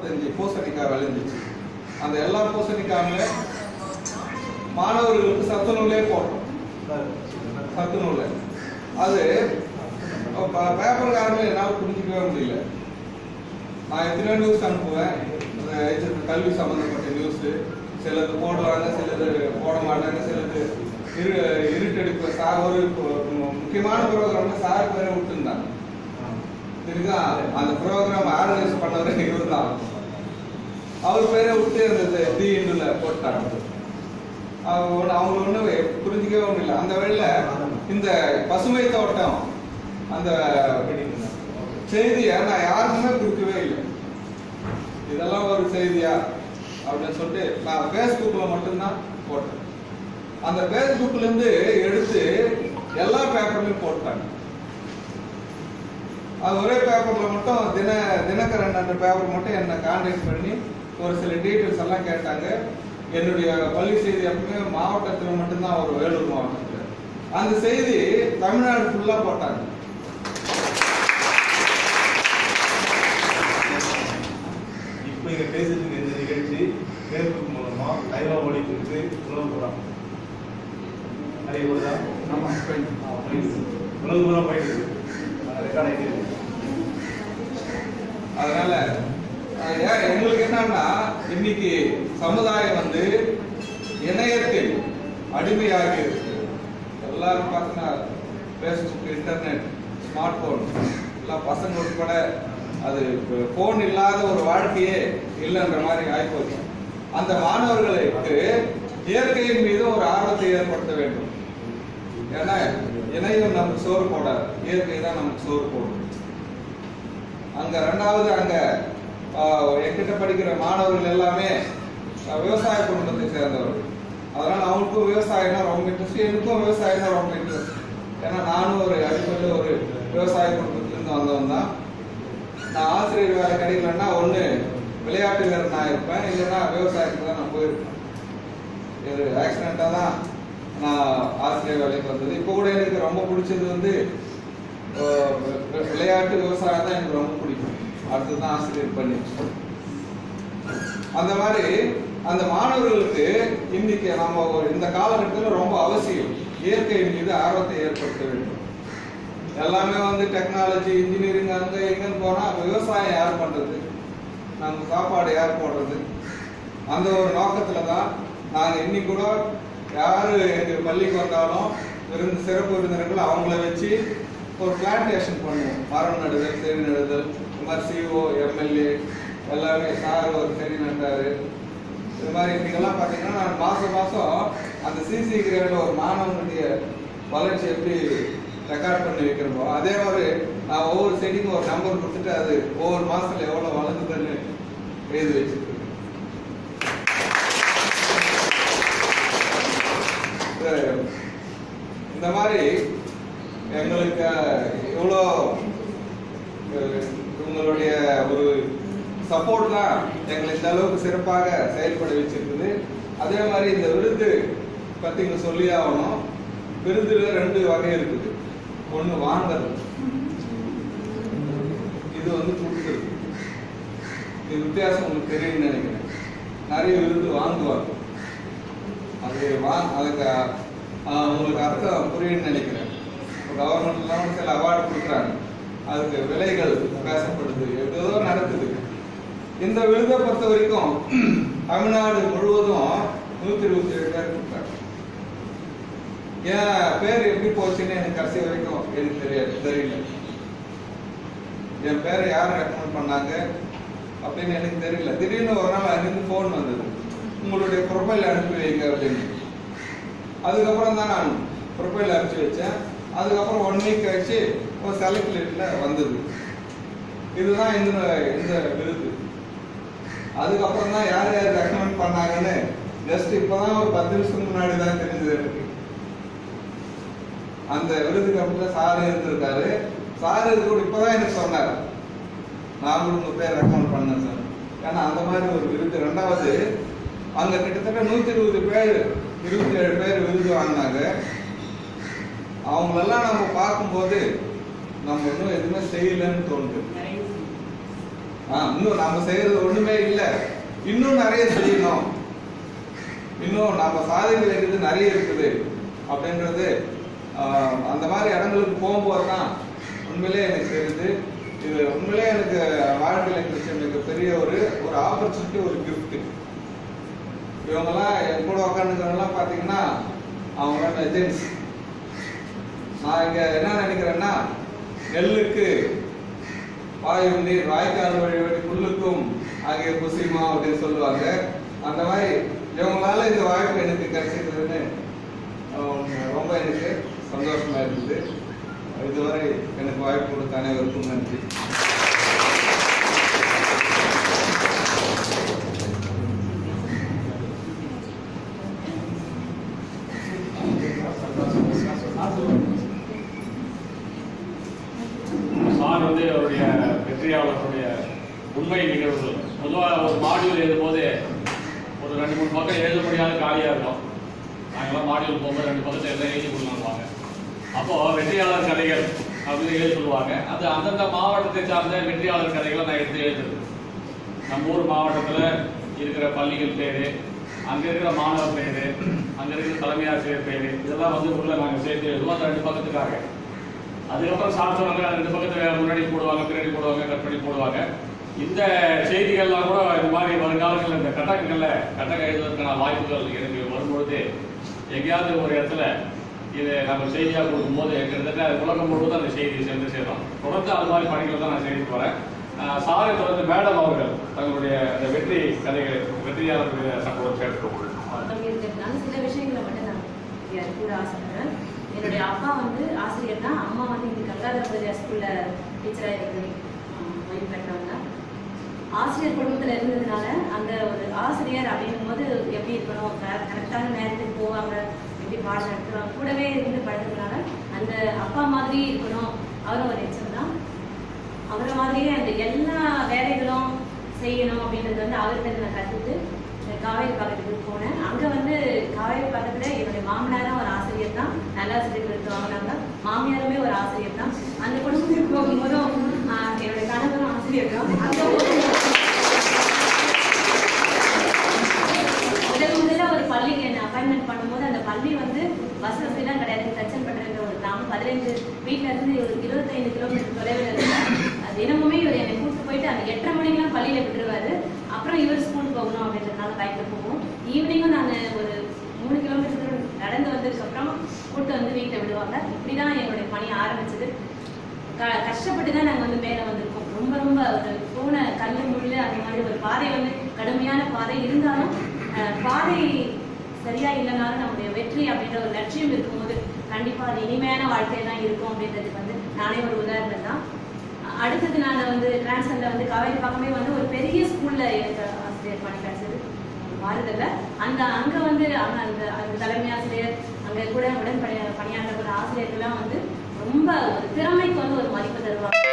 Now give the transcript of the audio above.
45 பூசணிக்காய் விளைஞ்சிச்சு. அந்த எல்லா பூசணிக்காயுமே மாணவர்களுக்கு சத்து நூலே போட்டோம். சத்து நூல் அது பேப்பர்காரங்க என்னால் புரிஞ்சிக்கவே முடியல. நான் எத்தனையோ நியூஸ் அனுப்புவேன், கல்வி சம்பந்தப்பட்ட நியூஸ். சிலது போடுவாங்க, சிலது போட மாட்டாங்க, சிலது இருட்டடிப்பு. ஒரு முக்கியமான ப்ரோக்ராம்ல சார் பேரை விட்டுருந்தாங்க. சரிங்களா? அந்த ப்ரோக்ராம் ஆர்கனைஸ் பண்ணவர் இவர் தான். அவர் பேரை விட்டு அந்த தி இண்டுல போட்டாங்க. அவங்க ஒண்ணு புரிஞ்சிக்கவே ஒண்ணு இல்லை. அந்த வேளையில இந்த பசுமை தோட்டம் அந்த செய்தியை நான் யாருக்குமே கொடுக்கவே இல்லை. இதெல்லாம் ஒரு செய்தியா அப்படின்னு சொல்லிட்டு நான் ஃபேஸ்புக்ல மட்டும்தான் போட்டேன். அந்த ஃபேஸ்புக்ல இருந்து எடுத்து எல்லா பேப்பர்லயும் போட்டாங்க. அது ஒரே பேப்பர்ல மட்டும் தினகரன் என்ற பேப்பர் மட்டும் என்னை கான்டாக்ட் பண்ணி ஒரு சில டீட்டெயில்ஸ் எல்லாம் கேட்டாங்க. என்னுடைய பள்ளி செய்தி எப்பவுமே மாவட்டத்தில் மட்டும்தான் ஒரு வேலூர் மாவட்டத்தில். அந்த செய்தி தமிழ்நாடு ஃபுல்லா போட்டாங்க. இப்போ இங்க பேசிட்டு இந்த நிகழ்ச்சி ஃபேஸ்புக் மூலமா லைவா ஓடிட்டு இருக்கு. உலகம் பூரா நிறைய ஊர்தா உலகம் பூரா போயிட்டு இருக்கு. ரெக்கார்ட் ஆகிட்டு இருக்கு. அதனால எங்களுக்கு என்னன்னா, இன்னைக்கு சமுதாயம் வந்து இணையத்தில் அடிமையாகி இருக்கு. எல்லாரும் பார்த்தீங்கன்னா ஃபேஸ்புக், இன்டர்நெட், ஸ்மார்ட் போன் எல்லாம் பசங்க உட்பட அது போன் இல்லாத ஒரு வாழ்க்கையே இல்லைன்ற மாதிரி ஆயிப்போச்சு. அந்த மாணவர்களுக்கு இயற்கையின் மீது ஒரு ஆர்வத்தை ஏற்படுத்த வேண்டும். ஏன்னா இணையம் நமக்கு சோறு போடாது, இயற்கை தான் நமக்கு சோறு போடும். அங்க ரெண்டாவது அங்க என்கிட்ட படிக்கிற மாணவர்கள் எல்லாமே விவசாய குடும்பத்தை சேர்ந்தவர்கள். அதனால அவங்களுக்கும் விவசாயம்னா ரொம்ப இன்ட்ரெஸ்ட், எனக்கும் விவசாயம்னா ரொம்ப இன்ட்ரெஸ்ட். ஏன்னா நானும் ஒரு அடிப்படையில் ஒரு விவசாய குடும்பத்திலிருந்து வந்தவன் தான். நான் ஆசிரியர் வேலை கிடைக்கலன்னா ஒண்ணு விளையாட்டு வீரர் நான் இருப்பேன், இல்லைன்னா விவசாயத்துக்கு தான் நான் போயிருப்பேன். இது ஆக்சிடென்டா தான் நான் ஆசிரியர் வேலைக்கு வந்தது. இப்போ கூட எனக்கு ரொம்ப பிடிச்சது வந்து விளையாட்டு, விவசாயம் தான் எனக்கு ரொம்ப பிடிக்கும். அடுத்ததுதான் ஆசிரியர் பணி. அந்த மாதிரி அந்த மாணவர்களுக்கு இன்னைக்கு நம்ம இந்த காலகட்டத்தில் ரொம்ப அவசியம் இயற்கையின் மீது ஆர்வத்தை ஏற்படுத்த வேண்டும். எல்லாமே வந்து டெக்னாலஜி, இன்ஜினியரிங் அங்க எங்கன்னு போனா விவசாயம் யார் பண்றது, நம்ம சாப்பாடு யார் போடுறது, அந்த ஒரு நோக்கத்துல தான் நாங்க இன்னைக்கு கூட யாரு எங்க பள்ளிக்கு வந்தாலும் சிறப்பு விருந்தினர்கள் அவங்கள வச்சு ஒரு பிளான்டேஷன் பண்ணுவோம். மரம் நடுதல், செடி நடுதல், இந்த மாதிரி சிஓ, எம்எல்ஏ எல்லாமே சார் ஒரு செடி நட்டாரு. இது மாதிரி இன்னைக்கெல்லாம் பார்த்தீங்கன்னா நான் மாசம் அந்த சிசி கிரேட்ல ஒரு மாணவனுடைய வளர்ச்சி எப்படி ரெக்கார்ட் பண்ணி வைக்கிறோமோ அதே மாதிரி நான் ஒவ்வொரு செடிக்கும் ஒரு நம்பர் கொடுத்துட்டு அது ஒவ்வொரு மாசத்துல எவ்வளவு வளர்ந்துதுன்னு எழுதி வச்சிருக்கேன். இந்த மாதிரி எங்களுக்கு இவ்வளோ உங்களுடைய ஒரு சப்போர்ட் தான் எங்களை இந்த அளவுக்கு சிறப்பாக செயல்பட வச்சிருக்குது. அதே மாதிரி இந்த விருது பத்தி இங்க சொல்லி ஆகணும். விருதுல 2 வகை இருக்குது. ஒண்ணு வாங்குறது, இது வந்து கொடுக்குறது. இது வித்தியாசம் உங்களுக்கு தெரியும்னு நினைக்கிறேன். நிறைய விருது வாங்குவாங்க, அதுக்கு உங்களுக்கு அர்த்தம் புரியும்னு நினைக்கிறேன். கவர்மெண்ட்லாம் சில அவார்டு கொடுக்குறாங்க, அதுக்கு விலைகள் பேசப்படுது, ஏதோ நடக்குது. இந்த விருதை பொறுத்த வரைக்கும் தமிழ்நாடு முழுவதும் 127 பேர் கொடுத்தாங்க. என் பேர் எப்படி போச்சுன்னு எனக்கு கடைசி வரைக்கும் எனக்கு தெரியல. என் பேரை யாரும் ரெக்கமெண்ட் பண்ணாங்க அப்படின்னு எனக்கு தெரியல. திடீர்னு ஒரு நாள் அங்கிருந்து போன் வந்தது, உங்களுடைய ப்ரொஃபைல் அனுப்பி வைங்க அப்படின்னு. அதுக்கப்புறம் தான் நான் ப்ரொஃபைல் அனுப்பிச்சு வச்சேன். அதுக்கப்புறம் 1 வீக் கழிச்சு ஒரு செலக்ட் லிஸ்ட்ல வந்தது. இதுதான் இந்த விருது. அதுக்கப்புறம் தான் யார் யார் ரெக்கமெண்ட் பண்ணாங்கன்னு ஜஸ்ட் இப்பதான் ஒரு 10 நிமிஷத்துக்கு முன்னாடி தான் தெரிஞ்சது எனக்கு. அந்த விருதுக்கு அப்புறம் சார் இருந்திருக்காரு. சார் இது கூட இப்பதான் எனக்கு சொன்னார், நான் கூட உங்க பேர் ரெக்கமெண்ட் பண்ணேன் சார். ஏன்னா அந்த மாதிரி ஒரு விருது. ரெண்டாவது அங்க கிட்டத்தட்ட 120 பேர் 27 பேர் விருது வாங்கினாங்க. அவங்களெல்லாம் நம்ம பார்க்கும்போது நம்ம இன்னும் எதுவுமே செய்யலன்னு தோணுது. இன்னும் நாம செய்யறது ஒண்ணுமே இல்லை, இன்னும் நிறைய செய்யணும், இன்னும் நாம சாதிக்க வேண்டியது நிறைய இருக்குது அப்படின்றது அந்த மாதிரி இடங்களுக்கு போகும்போது தான் உண்மையிலே எனக்கு தெரியுது. இது உண்மையிலே எனக்கு வாழ்க்கையில் கிடைச்ச மிகப்பெரிய ஒரு ஆப்பர்ச்சுனிட்டி, ஒரு கிஃப்ட். இவங்கெல்லாம் என் கூட உட்காந்துக்கிறவங்கலாம் பார்த்தீங்கன்னா அவங்க லெஜெண்ட்ஸ். நான் இங்க என்ன நினைக்கிறேன்னா, நெல்லுக்கு வாயு நீர் வாய்க்கால் வழி வழி புல்லுக்கும் ஆகிய குசிமா அப்படின்னு சொல்லுவாங்க. அந்த மாதிரி இவங்களால இந்த வாய்ப்பு எனக்கு கிடைச்சிருக்குதுன்னு ரொம்ப எனக்கு சந்தோஷமா இருக்குது. இதுவரை எனக்கு வாய்ப்பு கொடுத்த அனைவருக்கும் நன்றி. சார் வந்து அவருடைய வெற்றியாளர்களுடைய உண்மை நிகழ்வுகள் பொதுவாக ஒரு மாடியூல் எழுதும் போது ஒரு 2-3 பக்கம் எழுத முடியாத காலியாக இருக்கும். நாங்கள்லாம் மாடியூல் போகும்போது 2 பக்கத்தை எல்லாம் எழுதி கொடுக்கலாம்வாங்க. அப்போ வெற்றியாளர் கதைகள் அப்படின்னு எழுதி சொல்லுவாங்க. அது அந்தந்த மாவட்டத்தை சார்ந்த வெற்றியாளர் கதைகளை நான் எடுத்து எழுதுறது. நம்ம ஊர் மாவட்டத்தில் இருக்கிற பள்ளிகள் பேர், அங்கே இருக்கிற மாணவர் பேர், அங்கே இருக்கிற தலைமை ஆசிரியர் பேர், இதெல்லாம் வந்து உள்ள நாங்கள் சேர்த்து எழுதுவோம் அந்த 2 பக்கத்துக்காக. அதுக்கப்புறம் சாப்பிட்றவங்க 2 பக்கத்தை முன்னாடி போடுவாங்க, பின்னாடி போடுவாங்க, கட் பண்ணி போடுவாங்க. இந்த செய்திகள்லாம் கூட இந்த மாதிரி வருங்காலங்களில் இந்த கட்டகம் எழுதுவதற்கான வாய்ப்புகள் எனக்கு வரும்பொழுது எங்கேயாவது ஒரு இடத்துல இதை நம்ம செய்தியாக கொடுக்கும்போது கிட்டத்தட்ட உலகம் முழுவதும் அந்த செய்தியை சென்று சேரும். தொடர்ந்து அது மாதிரி பணிகளை தான் நான் செய்துட்டு வரேன். சாரை தொடர்ந்து மேடம் அவர்கள் தங்களுடைய அந்த வெற்றி கதைகளை வெற்றியாளர்களுடைய தகவல் சேர்க்கிறோம். சில விஷயங்களை மட்டும் நான் கூட ஆசைப்படுறேன். என்னுடைய அப்பா வந்து ஆசிரியர் தான், அம்மா வந்து இங்கே கங்காதர ஸ்கூல்ல டீச்சராக இருக்கு ஓய்வு பெற்றவங்க. ஆசிரியர் குடும்பத்தில் இருந்ததுனால அந்த ஒரு ஆசிரியர் அப்படின்னும் போது எப்படி இருக்கணும், கரெக்டான நேரத்துக்கு போவாங்க, எப்படி பாடம் நடத்துவாங்க, கூடவே இருந்து பழகிறதுனால அந்த அப்பா மாதிரி இருக்கணும். அவரும் ஒரு எச்சம் தான். அவரை மாதிரியே அந்த எல்லா வேலைகளும் செய்யணும் அப்படின்றது வந்து அவர்கிட்ட நான் கற்றுட்டு காவேரி பக்கத்துக்கு போனேன். அங்கே வந்து காவேரி பக்கத்தில் என்னுடைய மாமனாரும் ஒரு ஆசிரியர் தான், நல்ல ஆசிரியர்கள் வாங்கினாங்க. மாமியாருமே ஒரு ஆசிரியர் தான். அந்த குடும்பத்துக்கு போகும்போதும் என்னுடைய கணவரும் ஆசிரியர் தான். அந்த முதல்ல ஒரு பள்ளிக்கு என்ன அப்பாயின்மெண்ட் பண்ணும்போது அந்த பள்ளி வந்து பஸ் வசதிலாம் கிடையாது. தச்சன் பண்ற ஒரு கிராமம் 15 வீட்டில இருந்து ஒரு 25 கிலோமீட்டர் தொலைவில் இருக்கு. தினமுமே இவர் என்னை கூப்பிட்டு போயிட்டு அந்த 8:30 மணிக்கெல்லாம் பள்ளியில விட்டுருவாரு. அப்புறம் இவர் ஸ்கூல் போகணும் அப்படின்றதுனால பைக்கில் போவோம். ஈவினிங்கும் நான் ஒரு 3 கிலோமீட்டர் நடந்து வந்ததுக்கு அப்புறம் கூப்பிட்டு வந்து வீட்டில் விடுவாங்க. இப்படிதான் என்னுடைய பணி ஆரம்பிச்சது. கஷ்டப்பட்டு தான் நாங்கள் வந்து மேலே வந்திருக்கோம். ரொம்ப ரொம்ப ஒரு போன கல் முள்ளு அந்த மாதிரி ஒரு பாதை வந்து கடுமையான பாதை இருந்தாலும் பாதை சரியா இல்லைனாலும் நம்முடைய வெற்றி அப்படின்ற ஒரு லட்சியம் இருக்கும்போது கண்டிப்பா அது இனிமையான வாழ்க்கையை தான் இருக்கும் அப்படின்றதுக்கு வந்து நானே ஒரு உதாரணம் தான். அடுத்தது நான் வந்து டிரான்ஸ்ஃபர்ல வந்து காவேரி பக்கமே வந்து ஒரு பெரிய ஸ்கூல்ல எனக்கு ஆசிரியர் பணி கிடைச்சது மாறுதல்ல. அங்க வந்து அந்த தலைமை ஆசிரியர் அங்க கூட உடன் பணியாற்றக்கூடிய ஆசிரியர்கள்லாம் வந்து ரொம்ப ஒரு திறமைக்கு வந்து ஒரு மதிப்பு தருவாங்க.